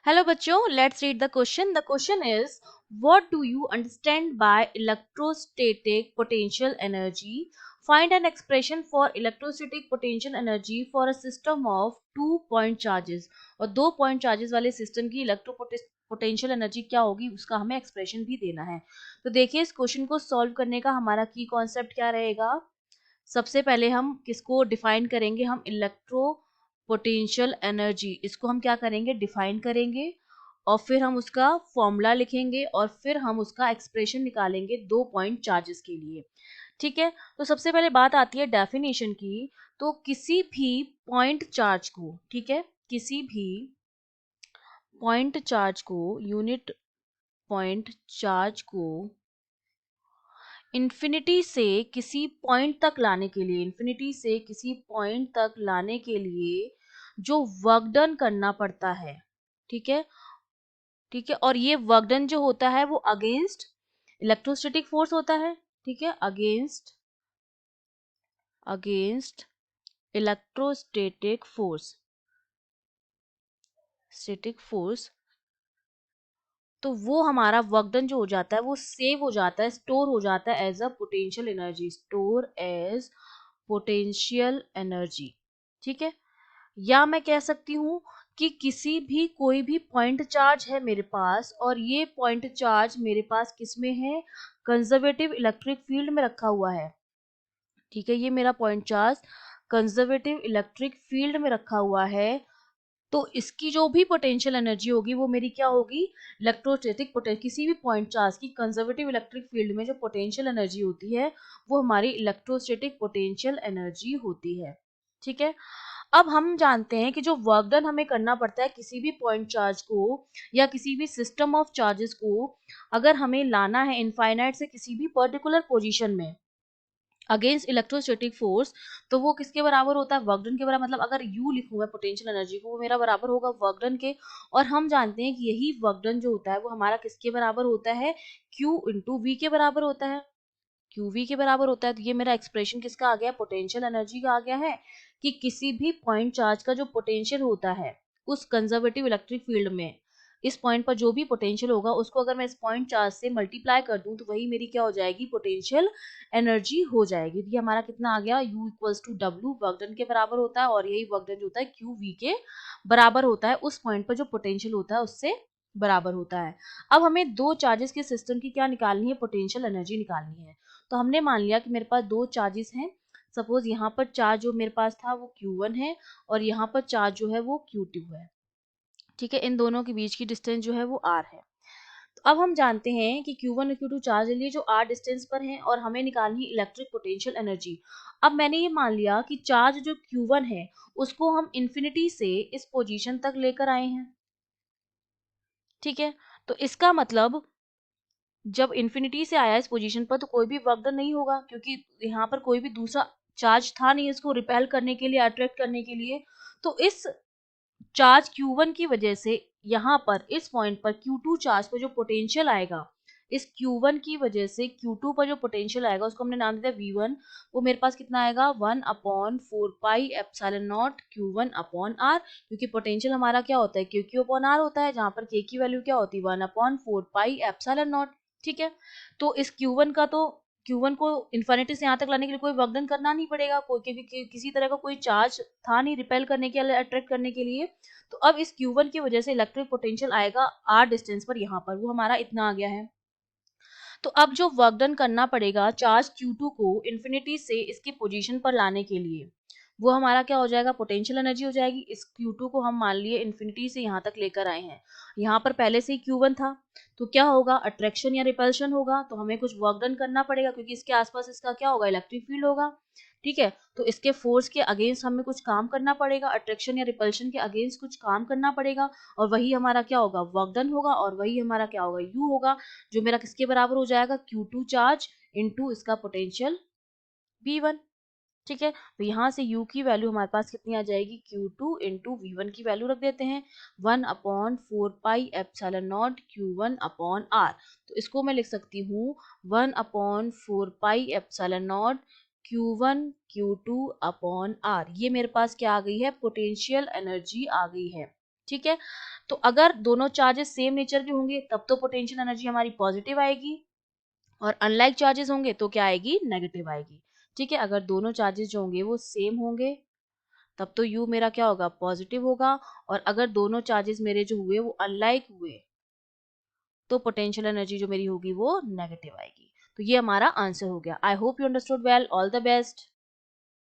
Hello बच्चों, let's read the question. The question is, what do you understand by electrostatic potential energy? Find an expression for electrostatic potential energy for a system of 2 point charges. और 2 point charges वाले system की potential energy क्या होगी उसका हमें expression भी देना है। तो देखिए, इस क्वेश्चन को सॉल्व करने का हमारा की कॉन्सेप्ट क्या रहेगा। सबसे पहले हम किसको डिफाइन करेंगे, हम इलेक्ट्रो पोटेंशियल एनर्जी, इसको हम क्या करेंगे, डिफाइन करेंगे। और फिर हम उसका फॉर्मूला लिखेंगे और फिर हम उसका एक्सप्रेशन निकालेंगे 2 point चार्जेस के लिए। ठीक है, तो सबसे पहले बात आती है डेफिनेशन की। तो किसी भी पॉइंट चार्ज को, ठीक है, किसी भी पॉइंट चार्ज को, यूनिट पॉइंट चार्ज को इन्फिनिटी से किसी पॉइंट तक लाने के लिए, इन्फिनिटी से किसी पॉइंट तक लाने के लिए जो वर्क डन करना पड़ता है, ठीक है, ठीक है, और ये वर्क डन जो होता है वो अगेंस्ट इलेक्ट्रोस्टैटिक फोर्स होता है, ठीक है, against electrostatic force, static force. तो वो हमारा वर्क डन जो हो जाता है वो सेव हो जाता है, स्टोर हो जाता है as a potential energy, store as potential energy. ठीक है, या मैं कह सकती हूँ कि किसी भी कोई भी पॉइंट चार्ज है मेरे पास और ये पॉइंट चार्ज मेरे पास किसमें है, कंजर्वेटिव इलेक्ट्रिक फील्ड में रखा हुआ है। ठीक है, ये मेरा point charge conservative electric field में रखा हुआ है। तो इसकी जो भी पोटेंशियल एनर्जी होगी वो मेरी क्या होगी, इलेक्ट्रोस्टैटिक पोटेंशियल। किसी भी पॉइंट चार्ज की कंजर्वेटिव इलेक्ट्रिक फील्ड में जो पोटेंशियल एनर्जी होती है वो हमारी इलेक्ट्रोस्टैटिक पोटेंशियल एनर्जी होती है। ठीक है, अब हम जानते हैं कि जो वर्क डन हमें करना पड़ता है किसी भी पॉइंट चार्ज को या किसी भी सिस्टम ऑफ चार्जेस को अगर हमें लाना है इनफाइनाइट से किसी भी पर्टिकुलर पोजीशन में अगेंस्ट इलेक्ट्रोस्टैटिक फोर्स, तो वो किसके बराबर होता है, वर्क डन के बराबर। मतलब अगर यू लिखूं मैं पोटेंशियल एनर्जी को, वो मेरा बराबर होगा वर्क डन के। और हम जानते हैं कि यही वर्क डन जो होता है वो हमारा किसके बराबर होता है, क्यू इंटू वी के बराबर होता है, क्यू वी के बराबर होता है। तो ये मेरा एक्सप्रेशन किसका आ गया, पोटेंशियल एनर्जी का आ गया है कि किसी भी पॉइंट चार्ज का जो पोटेंशियल होता है उस कंजर्वेटिव इलेक्ट्रिक फील्ड में, इस पॉइंट पर जो भी पोटेंशियल होगा उसको अगर मैं इस पॉइंट चार्ज से मल्टीप्लाई कर दूं तो वही मेरी क्या हो जाएगी, पोटेंशियल एनर्जी हो जाएगी। तो ये हमारा कितना आ गया, U equals to W work done के बराबर होता है और यही वर्क डन जो होता है क्यू वी के बराबर होता है, उस पॉइंट पर जो पोटेंशियल होता है उससे बराबर होता है। अब हमें दो चार्जेस के सिस्टम की क्या निकालनी है, पोटेंशियल एनर्जी निकालनी है। तो हमने मान लिया कि मेरे पास दो चार्जेस हैं। सपोज यहाँ पर चार्ज जो मेरे पास था वो Q1 है और यहाँ पर चार्ज जो है वो Q2 है। ठीक है, इन दोनों के बीच की डिस्टेंस जो है वो R है। तो अब हम जानते हैं कि Q1 और Q2 चार्ज ले लिए जो R डिस्टेंस पर हैं और हमें निकालनी है इलेक्ट्रिक पोटेंशियल एनर्जी। अब मैंने ये मान लिया कि चार्ज जो Q1 है उसको हम इन्फिनिटी से इस पोजीशन तक लेकर आए हैं। ठीक है, तो इसका मतलब जब इन्फिनिटी से आया इस पोजीशन पर तो कोई भी वर्क डन नहीं होगा क्योंकि यहाँ पर कोई भी दूसरा चार्ज था नहीं इसको रिपेल करने के लिए, अट्रैक्ट करने के लिए। तो इस चार्ज Q1 की वजह से यहाँ पर इस पॉइंट पर Q2 चार्ज पर जो पोटेंशियल आएगा, इस Q1 की वजह से Q2 पर जो पोटेंशियल आएगा उसको हमने नाम दिया V1। वो मेरे पास कितना आएगा, 1/4 pi epsilon not Q1 upon R, क्योंकि पोटेंशियल हमारा क्या होता है, Q अपॉन R होता है, जहाँ पर K की वैल्यू क्या होती है, 1/4 पाई एप्सिलॉन नॉट। ठीक है, तो इस Q1 का तो Q1 को इन्फिनिटी से यहाँ तक लाने के लिए कोई वर्क डन करना नहीं पड़ेगा, कोई क्योंकि किसी तरह का कोई चार्ज था नहीं रिपेल करने के लिए, अट्रैक्ट करने के लिए। तो अब इस Q1 की वजह से इलेक्ट्रिक पोटेंशियल आएगा R डिस्टेंस पर, यहाँ पर वो हमारा इतना आ गया है। तो अब जो वर्क डन करना पड़ेगा चार्ज Q2 को इन्फिनिटी से इसकी पोजीशन पर लाने के लिए, वो हमारा क्या हो जाएगा, पोटेंशियल एनर्जी हो जाएगी। इस Q2 को हम मान लिए इन्फिनिटी से यहाँ तक लेकर आए हैं, यहाँ पर पहले से ही Q1 था, तो क्या होगा, अट्रैक्शन या रिपल्शन होगा। तो हमें कुछ वर्क डन करना पड़ेगा क्योंकि इसके आसपास इसका क्या होगा, इलेक्ट्रिक फील्ड होगा। ठीक है, तो इसके फोर्स के अगेंस्ट हमें कुछ काम करना पड़ेगा, अट्रैक्शन या रिपल्शन के अगेंस्ट कुछ काम करना पड़ेगा और वही हमारा क्या होगा, वर्क डन होगा और वही हमारा क्या होगा, U होगा, जो मेरा किसके बराबर हो जाएगा, Q2 चार्ज इनटू इसका पोटेंशियल V1। ठीक है, तो यहाँ से U की वैल्यू हमारे पास कितनी आ जाएगी, Q2 इंटू V1 की वैल्यू रख देते हैं 1/4 pi epsilon not Q1 upon R। तो इसको मैं लिख सकती हूँ 1/4 pi epsilon not Q1 Q2 upon R। ये मेरे पास क्या आ गई है, पोटेंशियल एनर्जी आ गई है। ठीक है, तो अगर दोनों चार्जेस सेम नेचर के होंगे तब तो पोटेंशियल एनर्जी हमारी पॉजिटिव आएगी, और अनलाइक चार्जेस होंगे तो क्या आएगी, नेगेटिव आएगी। ठीक है, अगर दोनों चार्जेस जो होंगे वो सेम होंगे तब तो यू मेरा क्या होगा, पॉजिटिव होगा, और अगर दोनों चार्जेस मेरे जो हुए वो अनलाइक हुए तो पोटेंशियल एनर्जी जो मेरी होगी वो नेगेटिव आएगी। तो ये हमारा आंसर हो गया। I hope you understood well. All the best.